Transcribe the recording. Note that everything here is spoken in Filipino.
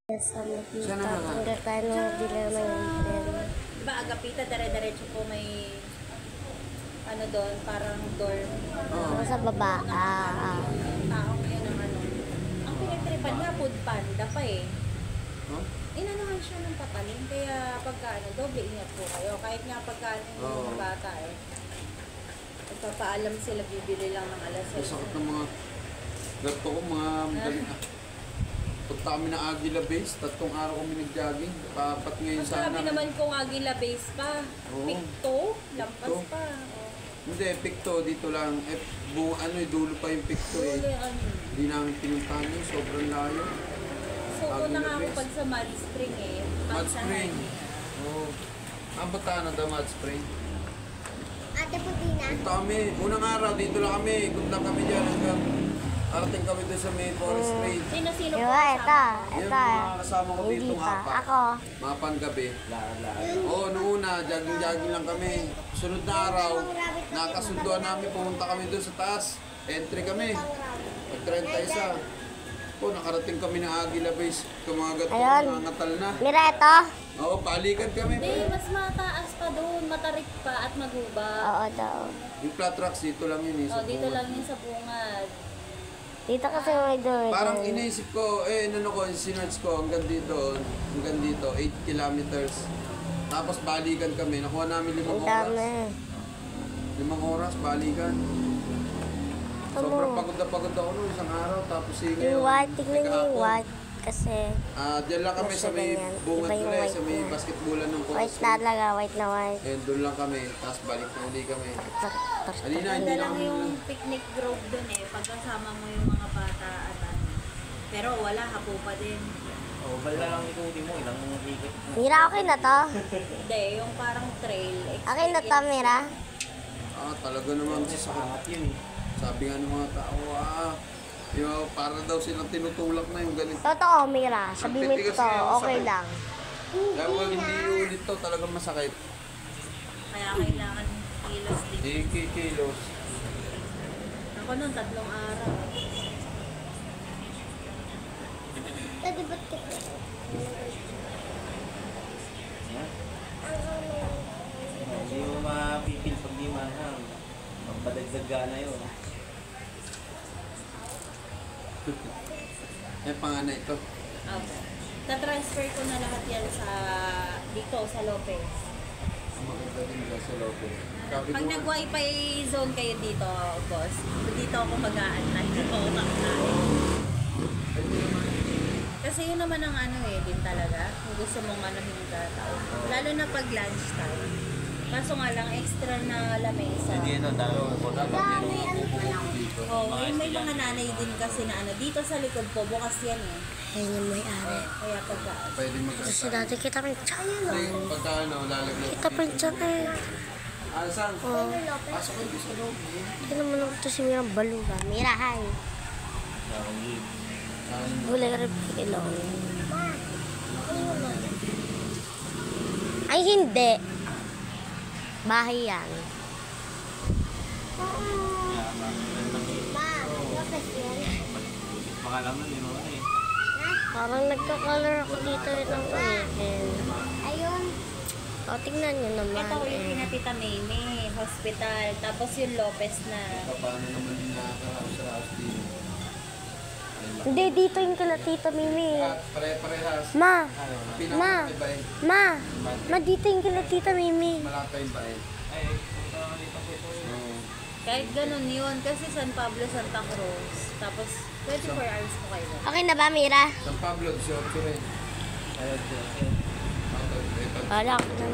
Sa Siya na nga. hanggang tayo nung dilema yung tren. Diba, Agapita, dire-diretso po may ano doon, parang dorm. Ako sa baba. Yung tao ngayon ang ano. Ang pinagtripan nga, food panda pa eh. Huh? Inanahan siya ng papaling, kaya pagka ano, doble ingat po kayo. Kahit nga pagka ano yung mga bata eh. Nagpapaalam sila, bibili lang ng alas. Masakit ng mga gato ko, mga magaling. Punta kami ng Aguila Base, 3 araw kami nag-jogging. Papat ngayon Mas sana. sabi naman kung Agila base pa. Oo. Picto, lampas Picto. pa. Oh. Hindi, Picto dito lang. Dulo pa yung Picto eh. Uli, ano. Hindi namin pinuntahan yun, sobrang layo. So, una nga ako Base. pag sa Mud Spring eh. Mud Pagsahan Spring. eh. Oo. Ang bataan na daw Mud Spring. Ate Putina. Punta kami, unang araw dito lang kami. Ikot lang kami dyan hanggang arating kami doon sa may Forest Range. Sino-sino po Diba, ito. kasama? Yung Ito. mga kasama ko Hindi dito pa. apat. Ako. Mga panggabi. Oo, noong una, jogging-jogging lang kami. Sunod na araw, nakasunduan namin, pumunta kami doon sa taas. Entry kami. Pag-31. Po, nakarating kami ng Aguila Base. Kumagat ko, Ayun. nangangatal na. Mira, ito. Oo, balikan kami. Hindi, mas mataas pa doon. Matarik pa at maguba. Oo daw. Yung flat tracks, dito lang yun eh. Oh, sa dito bungad. lang yun sa bungad. Dito kasi may doon. Parang iniisip ko, ano ko, sinerge ko hanggang dito, 8 kilometers. Tapos balikan kami, nakuha namin 5 Ang oras. dami. 5 oras, balikan. Sobrang pagod na pagod ako noong isang araw, tapos Yung white, tignan niyo yung white. Kasi Diyan lang kami sa may ganyan. bungad Iba yung nila, white sa may niya. basketballan ng white Forest na Range. talaga, white na white. And doon lang kami, tapos balik na uli kami. Alina, hindi Ganda na lang kami yung picnic grove doon eh. Pagkasama mo yung mga bata at ano. Pero wala, hapo pa din. Oh, bala lang ikuti mo, ilang ikot mo. Mira, okay na to. Hindi, yung parang trail. Okay na to, Mira. Talaga naman Kasi sa pangat yun eh. sabi nga ng mga tao, para daw silang tinutulak na yung ganito. Totoo, Mira. Sabi mo Titigas to, nga yung okay sakit. lang. Kaya pag hindi ulit to, talagang masakit. Kaya kailangan kilos din. Kilos. Ako nun, 3 araw. Pwede ba't kita? Hindi mo mapipil pag di manang. Magpadagdaga na yun. Panganay ito. Okay. Ta-transfer ko na lahat yan sa dito sa Lopez. Ang maganda din dyan sa Lopez. Sabi Pag ko, nag-wifi zone kayo dito, boss, dito ako mag-aantay. Dito ako kakain. Kasi yun naman ang ano eh, din talaga. Kung gusto mong ano yung tao. Lalo na pag lunchtime. Kaso nga lang, extra na lamesa. Hindi ano, dami mo. dapat yan ang pupupo dito. Oh, may mga nanay din kasi na ano, dito sa likod po, bukas yan eh. Ayun yung may-ari. Kaya pagka, Pwede Kasi mag-asal. dati kita rin dyan. Kasi pagka lalagyan. Kita pa rin dyan eh. Saan? Oh. Pasok ko dito sa loob. Hindi naman lang ito si Mira Baluga. Mira, hi. Wala ka rin pilong. Ay, hindi. Bahay yan. Baka lang nun, yun ano eh. Parang nagka-color ako dito ng pangipin. ayun. O, tingnan nyo naman. Ito yung pinatita Meme, hospital. Tapos yung Lopez na. Paano naman yung nakakaraos-raos dito? Hindi, dito yung kila Tita Mimi. Pare-parehas. Ma, Pinakamatibay. ma, dito yung kila Tita Mimi. Malapay ba eh? Ay, punta ka dito po ito. Oo. Kahit ganun yun, kasi San Pablo, Santa Cruz. Tapos 24 hours po kayo. Okay na ba, Mira? San Pablo, 18 rin. Ayun, Wala ko na.